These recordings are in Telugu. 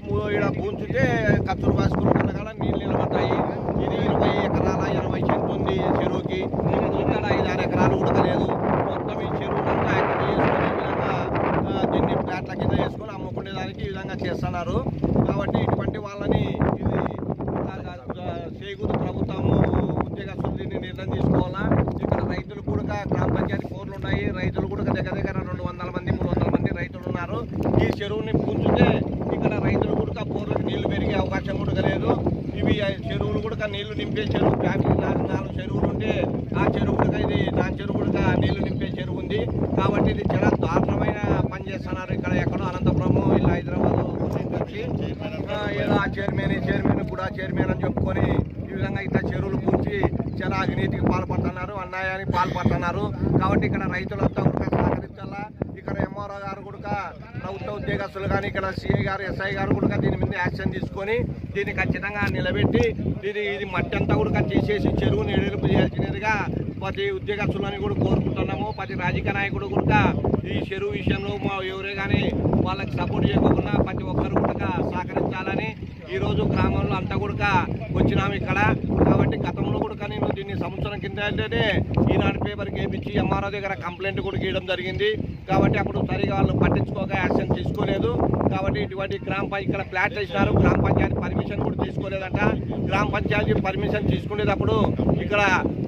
ఇక్కడ పూంచితే కత్తులు రాసుకున్న కాడ నీళ్ళు నిలబడతాయి. ఇది 20 ఎకరాల 80 సెంట్లు ఉంది చెరువుకి. ఇక్కడ 5-6 ఎకరాలు ఉడకలేదు. మొత్తం ఈ చెరువులంతా ఎక్కడ చేసుకుని ఈ విధంగా దీన్ని ప్లాట్ల కింద చేసుకొని అమ్ముకునే దానికి ఈ విధంగా చేస్తున్నారు. కాబట్టి ఇటువంటి వాళ్ళని ఇది చేకూరు ప్రభుత్వము ఉద్యోగస్తులు దీన్ని నిర్ణయం తీసుకోవాలా. ఇక్కడ రైతులు కూడా గ్రామ పంచాయతీ కోర్లు ఉన్నాయి. రైతులు కూడా దగ్గర 200 మంది 300 మంది రైతులు ఉన్నారు. ఈ చెరువుని పూంచితే ఇక్కడ రైతులు కూడా బోర్లకు నీళ్లు పెరిగే అవకాశం కూడా లేదు. ఇవి చెరువులు కూడా నీళ్లు నింపే చెరువు. 4 చెరువులు ఉంటే ఆ చెరువు కూడా ఇది దాని చెరువు కూడా నీళ్లు నింపే చెరువు ఉంది. కాబట్టి ఇది చాలా దారుణమైన పని చేస్తున్నారు. ఇక్కడ ఎక్కడో అనంతపురం ఇలా హైదరాబాద్ వచ్చి ఏదో ఆ చైర్మన్ కూడా చైర్మన్ అని చెప్పుకొని ఈ విధంగా ఇట్లా చెరువులు పూడ్చి చాలా అవినీతికి పాల్పడుతున్నారు, అన్యాయానికి పాల్పడుతున్నారు. కాబట్టి ఇక్కడ రైతులంతా కూడా సహకరించాలా. ఇక్కడ ఎంఆర్ఓ గారు కూడా ప్రభుత్వ ఉద్యోగస్తులు కానీ ఇక్కడ సిఐ గారు ఎస్ఐ గారు కూడా దీని మీద యాక్షన్ తీసుకొని దీన్ని ఖచ్చితంగా నిలబెట్టి ఇది మట్టి అంతా కూడా తీసేసి చెరువుని ఎడలుపు చేయాల్సినదిగా ప్రతి ఉద్యోగస్తులని కూడా కోరుకుంటున్నాము. ప్రతి రాజకీయ నాయకుడు కూడా ఈ చెరువు విషయంలో ఎవరే కానీ వాళ్ళకి సపోర్ట్ చేయకుండా ప్రతి ఒక్కరు కూడా సహకరించాలని ఈరోజు గ్రామంలో అంతా కూడా వచ్చినాము ఇక్కడ. కాబట్టి గతంలో కూడా నేను దీన్ని సంవత్సరం కింద అంటేనే ఈనాడు పేపర్కి వేయించి ఎంఆర్ఓ దగ్గర కంప్లైంట్ కూడా గీయడం జరిగింది. కాబట్టి అప్పుడు సరిగా వాళ్ళు పట్టించుకోక యాక్షన్ తీసుకోలేదు. కాబట్టి ఇటువంటి ఇక్కడ ఫ్లాట్ వేసినారు. గ్రామ పంచాయతీ పర్మిషన్ కూడా తీసుకోలేదంట. గ్రామ పంచాయతీ పర్మిషన్ తీసుకునేటప్పుడు ఇక్కడ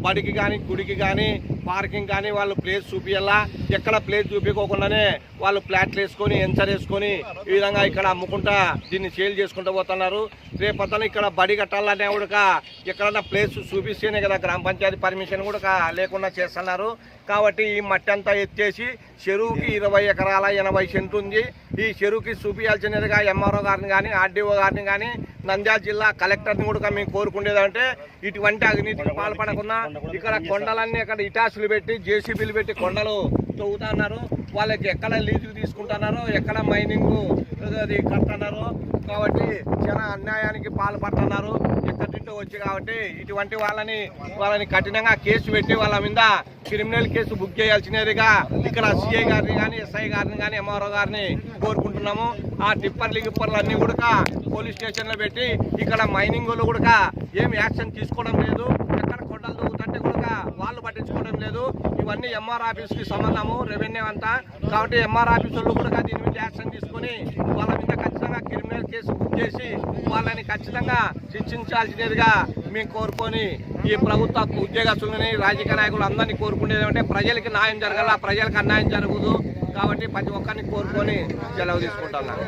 బడికి కానీ గుడికి కానీ పార్కింగ్ కానీ వాళ్ళు ప్లేస్ చూపించాలా. ఎక్కడ ప్లేస్ చూపించుకోకుండానే వాళ్ళు ఫ్లాట్లు వేసుకొని ఎన్సర్ వేసుకొని ఈ విధంగా ఇక్కడ అమ్ముకుంటా దీన్ని సేల్ చేసుకుంటూ పోతున్నారు. రేపొద్దున ఇక్కడ బడి కట్టాలనే కూడా ఎక్కడన్నా ప్లేస్ చూపిస్తేనే కదా గ్రామ పంచాయతీ పర్మిషన్ కూడా లేకుండా చేస్తున్నారు. కాబట్టి ఈ మట్టి అంతా ఎత్తేసి చెరువుకి 20 ఎకరాల 80 సెంట్లు ఉంది. ఈ చెరువుకి చూపించాల్సినదిగా ఎంఆర్ఓ గారిని కానీ ఆర్డీఓ గారిని కానీ నంద్యాల జిల్లా కలెక్టర్ని కూడా మేము కోరుకునేదంటే ఇటువంటి అవినీతికి పాల్పడకుండా ఇక్కడ కొండలన్నీ అక్కడ ఇటాసులు పెట్టి జేసీబీలు పెట్టి కొండలు తవ్వుతున్నారు. వాళ్ళకి ఎక్కడ లీజులు తీసుకుంటున్నారో ఎక్కడ మైనింగ్ అది కడుతున్నారు. కాబట్టి చాలా అన్యాయానికి పాల్పడుతున్నారు ఎక్కడింటో వచ్చి. కాబట్టి ఇటువంటి వాళ్ళని కఠినంగా కేసు పెట్టి వాళ్ళ మీద క్రిమినల్ కేసు బుక్ చేయాల్సినదిగా ఇక్కడ సిఐ గారిని కానీ ఎస్ఐ గారిని కానీ ఎంఆర్ఓ గారిని కోరుకుంటున్నాము. ఆ గిప్పర్లు అన్నీ కూడా పోలీస్ స్టేషన్లో పెట్టి ఇక్కడ మైనింగ్ వాళ్ళు కూడా ఏం యాక్షన్ తీసుకోవడం లేదు. ఎక్కడ కొండలు దొరుకుతుంటే కూడా వాళ్ళు పట్టించుకోవడం లేదు. ఇవన్నీ ఎంఆర్ ఆఫీస్కి సంబంధము రెవెన్యూ అంతా. కాబట్టి ఎంఆర్ ఆఫీస్ వాళ్ళు కూడా దీని మీద యాక్షన్ తీసుకొని వాళ్ళ మీద ఖచ్చితంగా క్రిమినల్ కేసు బుక్ చేసి వాళ్ళని ఖచ్చితంగా శిక్షించాల్సినదిగా మేము కోరుకొని ఈ ప్రభుత్వ ఉద్యోగస్తులని రాజకీయ నాయకులు అందరినీ కోరుకునేది అంటే ప్రజలకి న్యాయం జరగాల, ప్రజలకు అన్యాయం జరగదు. కాబట్టి ప్రతి ఒక్కరిని కోరుకొని సెలవు తీసుకుంటున్నాను.